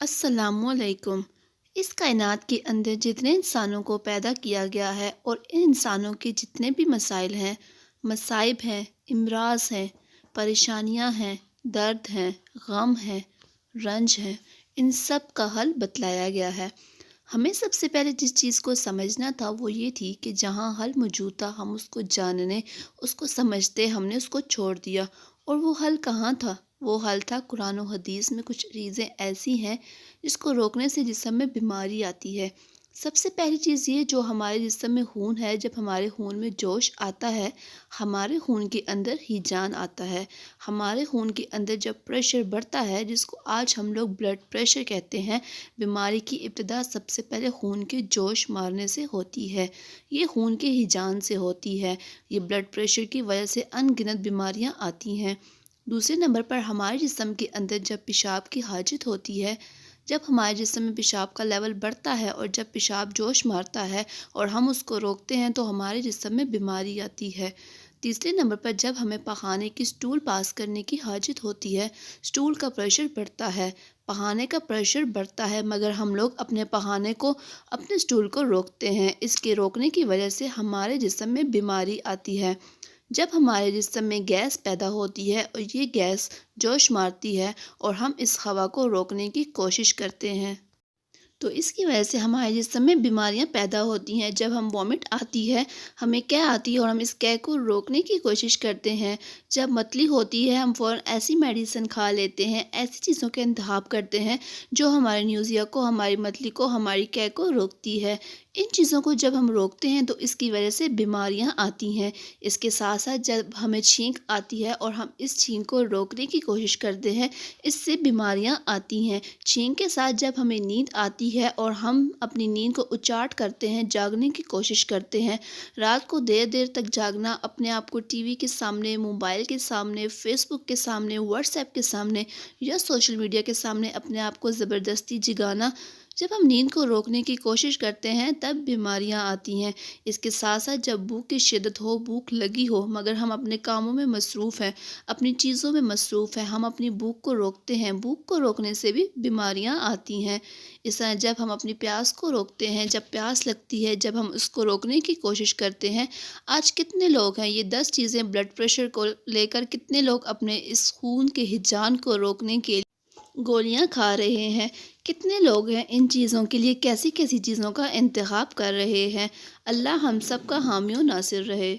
السلام علیکم۔ اس کائنات کے اندر جتنے انسانوں کو پیدا کیا گیا ہے اور ان انسانوں کے جتنے بھی مسائل ہیں، مصائب ہیں، امراض ہیں، پریشانیاں ہیں، درد ہیں، غم ہیں، رنج ہیں، ان سب کا حل بتلایا گیا ہے۔ ہمیں سب سے پہلے جس چیز کو سمجھنا تھا وہ یہ تھی کہ جہاں حل موجود تھا ہم اس کو جاننے، اس کو سمجھتے ہم نے اس کو چھوڑ دیا۔ اور وہ حل کہاں تھا؟ وہ حل تھا قرآن و حدیث میں۔ کچھ چیزیں ایسی ہیں جس کو روکنے سے جسم میں بیماری آتی ہے۔ سب سے پہلی چیز یہ، جو ہمارے جسم میں خون ہے، جب ہمارے خون میں جوش آتا ہے، ہمارے خون کے اندر ہیجان آتا ہے، ہمارے خون کے اندر جب پریشر بڑھتا ہے، جس کو آج ہم لوگ بلڈ پریشر کہتے ہیں، بیماری کی ابتدا سب سے پہلے خون کے جوش مارنے سے ہوتی ہے۔ یہ خون کے ہیجان سے ہوتی ہے۔ یہ بلڈ پریشر کی وجہ سے ان گنت بیماریاں آتی ہیں۔ دوسرے نمبر پر ہمارے جسم کے اندر جب پیشاب کی حاجت ہوتی ہے، جب ہمارے جسم میں پیشاب کا لیول بڑھتا ہے اور جب پیشاب جوش مارتا ہے اور ہم اس کو روکتے ہیں تو ہمارے جسم میں بیماری آتی ہے۔ تیسرے نمبر پر جب ہمیں پخانے کی سٹول پاس کرنے کی حاجت ہوتی ہے، سٹول کا پریشر بڑھتا ہے، پخانے کا پریشر بڑھتا ہے، مگر ہم لوگ اپنے پخانے کو، اپنے سٹول کو روکتے ہیں۔ اس کے روکنے کی وجہ سے ہمارے جسم میں بیماری آتی ہے۔ جب ہمارے جسم میں گیس پیدا ہوتی ہے اور یہ گیس جوش مارتی ہے اور ہم اس ہوا کو روکنے کی کوشش کرتے ہیں، تو اس کی وجہ سے ہمارے جسم میں بیماریاں پیدا ہوتی ہیں۔ جب ہم وامٹ آتی ہے، ہمیں قے آتی ہے اور ہم اس قے کو روکنے کی کوشش کرتے ہیں۔ جب متلی ہوتی ہے، ہم فوراً ایسی میڈیسن کھا لیتے ہیں، ایسی چیزوں کا انتخاب کرتے ہیں جو ہمارے نیوزیا کو، ہماری متلی کو، ہماری قے کو روکتی ہے۔ ان چیزوں کو جب ہم روکتے ہیں تو اس کی وجہ سے بیماریاں آتی ہیں۔ اس کے ساتھ ساتھ جب ہمیں چھینک آتی ہے اور ہم اس چھینک کو روکنے کی کوشش کرتے ہیں، اس سے بیماریاں آتی ہیں۔ چھینک کے ساتھ جب ہمیں نیند آتی ہے اور ہم اپنی نیند کو اچاٹ کرتے ہیں، جاگنے کی کوشش کرتے ہیں، رات کو دیر دیر تک جاگنا، اپنے آپ کو ٹی وی کے سامنے، موبائل کے سامنے، فیس بک کے سامنے، واٹس ایپ کے سامنے یا سوشل میڈیا کے سامنے اپنے آپ کو زبردستی جگانا، جب ہم نیند کو روکنے کی کوشش کرتے ہیں تب بیماریاں آتی ہیں۔ اس کے ساتھ ساتھ جب بھوک کی شدت ہو، بھوک لگی ہو، مگر ہم اپنے کاموں میں مصروف ہیں، اپنی چیزوں میں مصروف ہیں، ہم اپنی بھوک کو روکتے ہیں، بھوک کو روکنے سے بھی بیماریاں آتی ہیں۔ اس طرح جب ہم اپنی پیاس کو روکتے ہیں، جب پیاس لگتی ہے، جب ہم اس کو روکنے کی کوشش کرتے ہیں، آج کتنے لوگ ہیں، یہ 10 چیزیں بلڈ پریشر کو لے کر کتنے لوگ اپنے اس خون کے ہیجان کو روکنے کے لیے گولیاں کھا رہے ہیں، کتنے لوگ ہیں ان چیزوں کے لیے کیسی کیسی چیزوں کا انتخاب کر رہے ہیں۔ اللہ ہم سب کا حامی و ناصر رہے۔